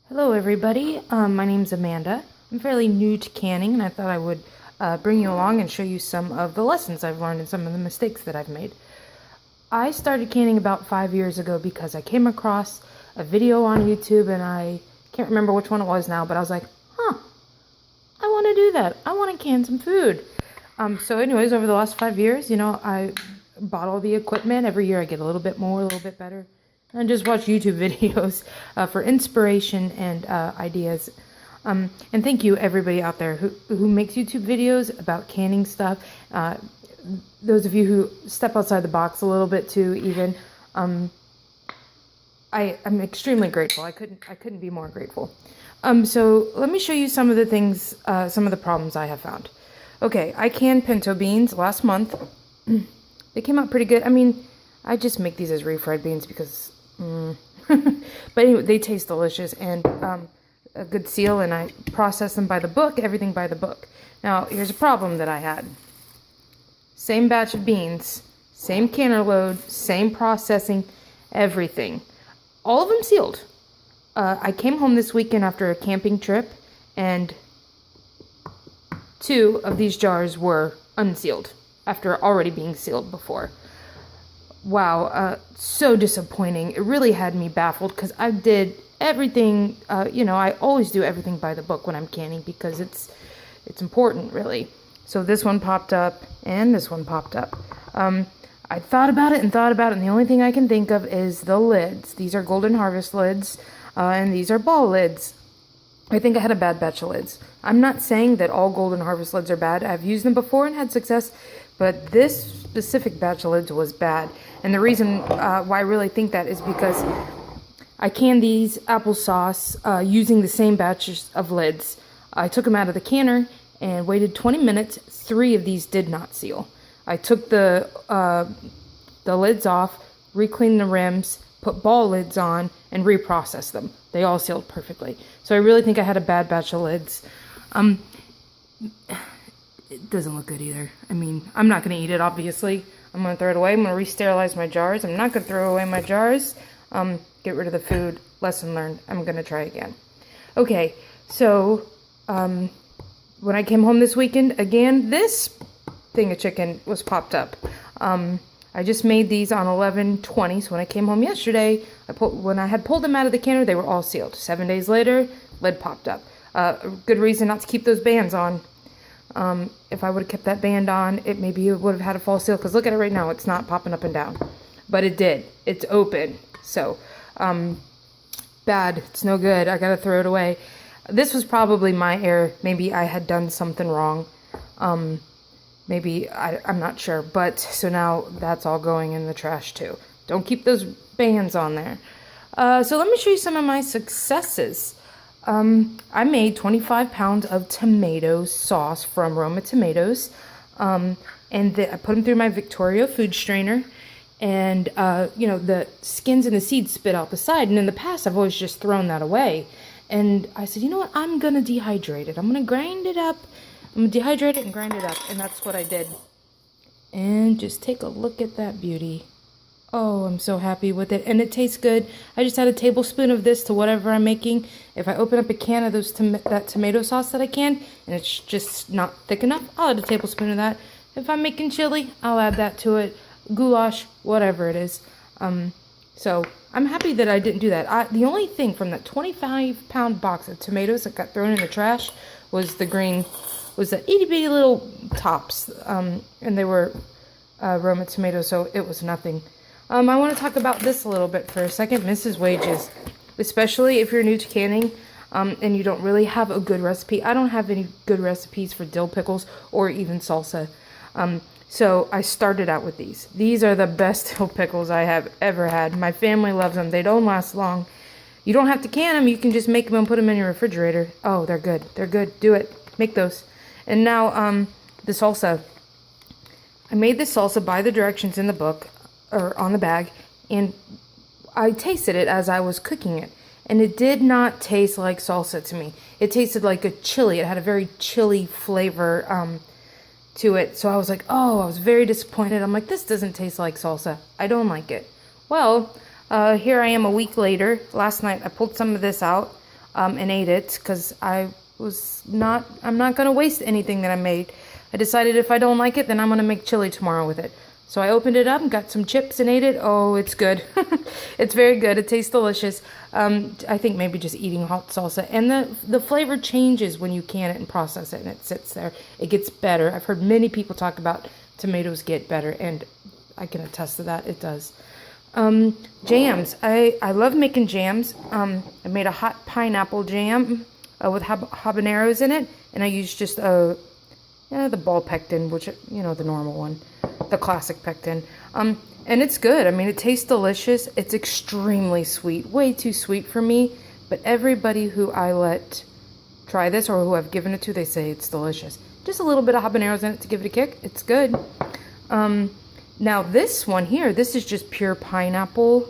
Hello everybody, my name's Amanda. I'm fairly new to canning and I thought I would bring you along and show you some of the lessons I've learned and some of the mistakes that I've made. I started canning about 5 years ago because I came across a video on YouTube and I can't remember which one it was now, but I was like, I want to do that. I want to can some food. So anyways, over the last 5 years, I bought all the equipment. Every year I get a little bit more, a little bit better. And just watch YouTube videos for inspiration and ideas. And thank you everybody out there who makes YouTube videos about canning stuff. Those of you who step outside the box a little bit too, even. I'm extremely grateful. I couldn't be more grateful. So let me show you some of the things, some of the problems I have found. Okay, I canned pinto beans last month. They came out pretty good. I mean, I just make these as refried beans because, but anyway, they taste delicious and a good seal, and I process them by the book, everything by the book. Now, here's a problem that I had. Same batch of beans, same canner load, same processing, everything. All of them sealed. I came home this weekend after a camping trip, and 2 of these jars were unsealed after already being sealed before. Wow, so disappointing. It really had me baffled because I did everything, I always do everything by the book when I'm canning because it's important, really. So this one popped up and this one popped up. I thought about it, and the only thing I can think of is the lids. These are Golden Harvest lids, and these are ball lids. I think I had a bad batch of lids. I'm not saying that all Golden Harvest lids are bad. I've used them before and had success, but this specific batch of lids was bad. And the reason why I really think that is because I canned these applesauce using the same batches of lids. I took them out of the canner and waited 20 minutes. 3 of these did not seal. I took the lids off, re-cleaned the rims, put ball lids on, and reprocessed them. They all sealed perfectly. So I really think I had a bad batch of lids. It doesn't look good either. I mean, I'm not going to eat it, obviously. I'm going to throw it away. I'm going to re-sterilize my jars. I'm not going to throw away my jars. Get rid of the food. Lesson learned. I'm going to try again. Okay, so when I came home this weekend, again, this thing of chicken was popped up. I just made these on 11/20, so when I came home yesterday, when I had pulled them out of the canner, they were all sealed. 7 days later, lid popped up. Good reason not to keep those bands on. If I would have kept that band on, it would have had a false seal, because look at it right now, it's not popping up and down. But it did. It's open. So, bad. It's no good. I gotta throw it away. This was probably my error. Maybe I had done something wrong. Maybe, I'm not sure. But, so now that's all going in the trash too. Don't keep those bands on there. So let me show you some of my successes. I made 25 pounds of tomato sauce from Roma Tomatoes. And I put them through my Victoria food strainer. And, the skins and the seeds spit out the side. And in the past, I've always just thrown that away. And I said, you know what? I'm going to dehydrate it. I'm going to grind it up. I'm going to dehydrate it and grind it up. And that's what I did. And just take a look at that beauty. Oh, I'm so happy with it. And it tastes good. I just add a tablespoon of this to whatever I'm making. If I open up a can of that tomato sauce that I canned, and it's just not thick enough, I'll add a tablespoon of that. If I'm making chili, I'll add that to it. Goulash, whatever it is. So I'm happy that I didn't do that. The only thing from that 25-pound box of tomatoes that got thrown in the trash was the itty bitty little tops. And they were Roma tomatoes, so it was nothing. I want to talk about this a little bit for a second. Mrs. Wages, especially if you're new to canning and you don't really have a good recipe. I don't have any good recipes for dill pickles or even salsa. So I started out with these. These are the best dill pickles I have ever had. My family loves them. They don't last long. You don't have to can them. You can just make them and put them in your refrigerator. Oh, they're good. They're good. Do it. Make those. And now the salsa. I made this salsa by the directions in the book, or on the bag, and I tasted it as I was cooking it, and it did not taste like salsa to me. It tasted like a chili. It had a very chili flavor to it, so I was like, oh, I was very disappointed. I'm like, this doesn't taste like salsa. I don't like it. Well, here I am a week later. Last night I pulled some of this out. and ate it because I'm not going to waste anything that I made. I decided if I don't like it, then I'm going to make chili tomorrow with it. So I opened it up and got some chips and ate it. Oh, it's good. It's very good. It tastes delicious. I think maybe just eating hot salsa. And the flavor changes when you can it and process it and it sits there. It gets better. I've heard many people talk about tomatoes get better, and I can attest to that. It does. Jams. I love making jams. I made a hot pineapple jam with habaneros in it, and I used just the ball pectin, which, the normal one, the classic pectin. And it's good. I mean, it tastes delicious. It's extremely sweet, way too sweet for me. But everybody who I let try this or who I've given it to, they say it's delicious. Just a little bit of habaneros in it to give it a kick. It's good. Now this one here, this is just pure pineapple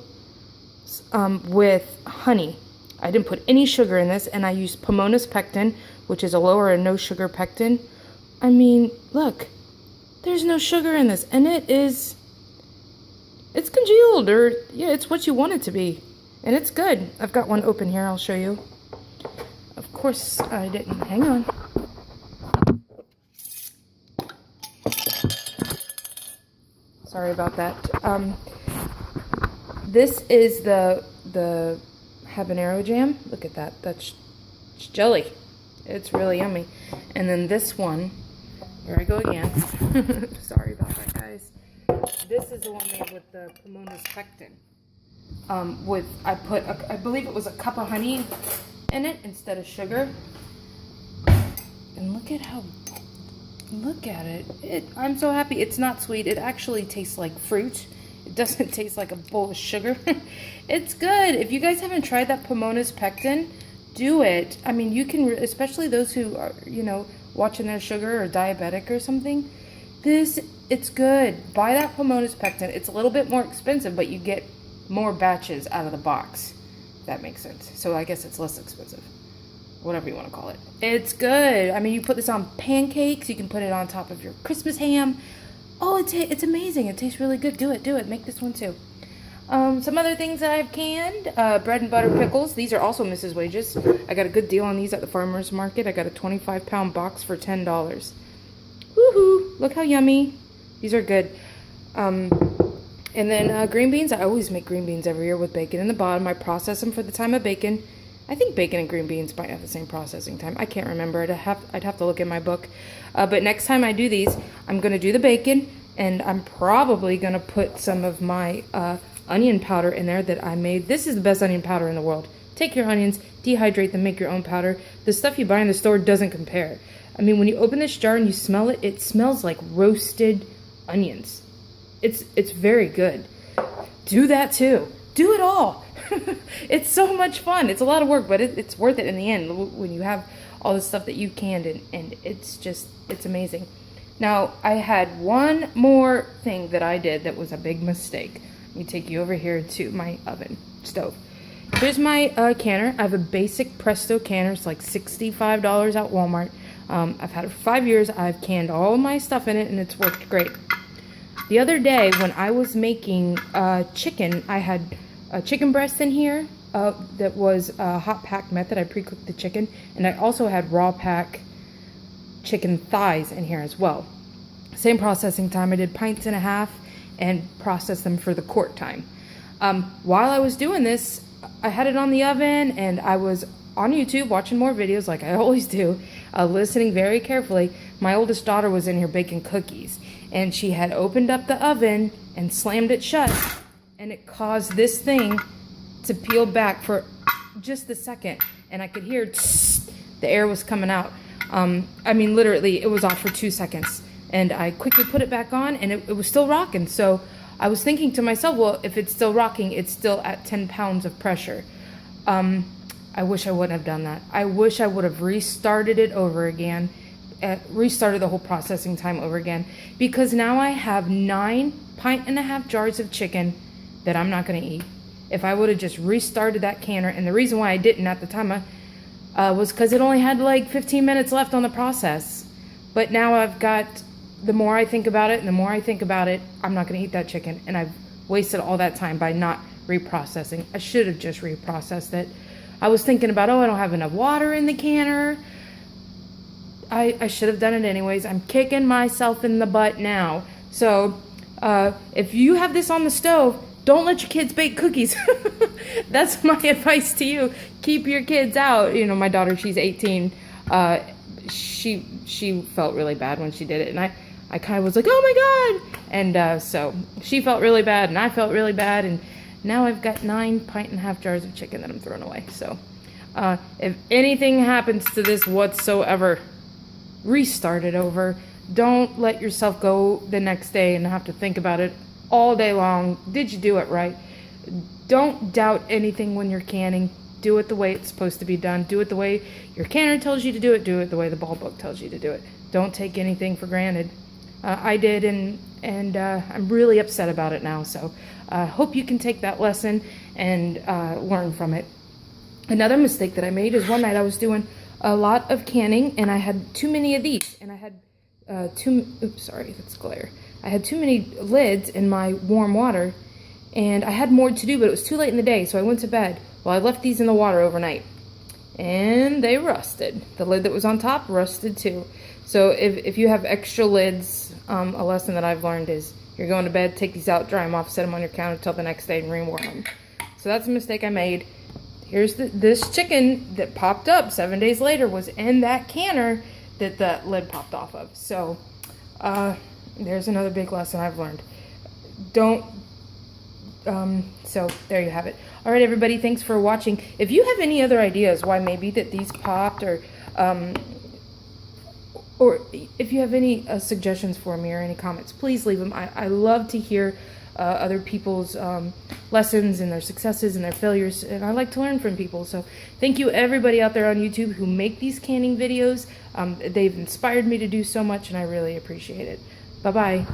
with honey. I didn't put any sugar in this, and I used Pomona's pectin, which is a lower and no sugar pectin. I mean, look, there's no sugar in this, and it's congealed, or it's what you want it to be, and it's good. I've got one open here. I'll show you. Of course, I didn't. Hang on. Sorry about that. This is the habanero jam. Look at that. That's jelly. It's really yummy. And then this one, here I go again. Sorry about that, guys. This is the one made with the Pomona's pectin. I believe it was a cup of honey in it instead of sugar. And look at it. I'm so happy. It's not sweet. It actually tastes like fruit. It doesn't taste like a bowl of sugar. It's good. If you guys haven't tried that Pomona's pectin, do it. I mean, you can, especially those who are, watching their sugar or diabetic or something. It's good. Buy that Pomona's pectin. It's a little bit more expensive, but you get more batches out of the box. If that makes sense. So I guess it's less expensive. Whatever you want to call it. It's good. I mean, you put this on pancakes. You can put it on top of your Christmas ham. Oh, it's amazing. It tastes really good. Do it. Make this one too. Some other things that I've canned. Bread and butter pickles. These are also Mrs. Wages. I got a good deal on these at the farmer's market. I got a 25-pound box for $10. Woohoo! Look how yummy. These are good. And then green beans. I always make green beans every year with bacon in the bottom. I process them for the time of bacon. I think bacon and green beans might have the same processing time. I can't remember. I'd have to look in my book. But next time I do these, I'm going to do the bacon, and I'm probably going to put some of my onion powder in there that I made. This is the best onion powder in the world. Take your onions, dehydrate them, make your own powder. The stuff you buy in the store doesn't compare. I mean, when you open this jar and you smell it, it smells like roasted onions. It's very good. Do that too. Do it all. It's so much fun. It's a lot of work, but it's worth it in the end when you have all the stuff that you canned, and it's amazing. Now, I had one more thing that I did that was a big mistake. Let me take you over here to my stove. Here's my canner. I have a basic Presto canner. It's like $65 at Walmart. I've had it for 5 years. I've canned all my stuff in it, and it's worked great. The other day, when I was making chicken, I had a chicken breast in here that was a hot pack method. I pre-cooked the chicken, and I also had raw pack chicken thighs in here as well. Same processing time. I did 1.5 pints and processed them for the quart time. While I was doing this, I had it on the oven, and I was on YouTube watching more videos like I always do, listening very carefully. My oldest daughter was in here baking cookies, and she had opened up the oven and slammed it shut, and it caused this thing to peel back for just a second, and I could hear the air was coming out. I mean, literally, it was off for 2 seconds, and I quickly put it back on, and it was still rocking. So I was thinking to myself, well, if it's still rocking, it's still at 10 pounds of pressure. I wish I wouldn't have done that. I wish I would have restarted it over again, restarted the whole processing time over again, because now I have 9.5 pint jars of chicken that I'm not going to eat. If I would have just restarted that canner, and the reason why I didn't at the time was because it only had like 15 minutes left on the process. But now I've got, the more I think about it, I'm not going to eat that chicken, and I've wasted all that time by not reprocessing. I should have just reprocessed it. I was thinking about, oh, I don't have enough water in the canner. I should have done it anyways. I'm kicking myself in the butt now. So if you have this on the stove, don't let your kids bake cookies. That's my advice to you. Keep your kids out. You know, my daughter, she's 18. She felt really bad when she did it, and I kind of was like, oh my God. And so she felt really bad, and I felt really bad, and now I've got 9 pint-and-a-half jars of chicken that I'm throwing away. So if anything happens to this whatsoever, restart it over. Don't let yourself go the next day and have to think about it all day long. Did you do it right? Don't doubt anything when you're canning. Do it the way it's supposed to be done. Do it the way your canner tells you to do it. Do it the way the ball book tells you to do it. Don't take anything for granted. I did, and I'm really upset about it now. So I hope you can take that lesson and learn from it. Another mistake that I made is one night I was doing a lot of canning, and I had too many of these, and I had oops, sorry, that's glare. I had too many lids in my warm water, and I had more to do, but it was too late in the day, so I went to bed. Well, I left these in the water overnight, and they rusted. The lid that was on top rusted too. So if you have extra lids, a lesson that I've learned is you're going to bed, take these out, dry them off, set them on your counter till the next day, and rewarm them. So that's a mistake I made. Here's this chicken that popped up 7 days later was in that canner that the lid popped off of. So there's another big lesson I've learned. So there you have it. All right, everybody, thanks for watching. If you have any other ideas why maybe that these popped, or if you have any suggestions for me or any comments, please leave them. I love to hear other people's lessons and their successes and their failures, and I like to learn from people. So thank you everybody out there on YouTube who make these canning videos. They've inspired me to do so much, and I really appreciate it. Bye-bye.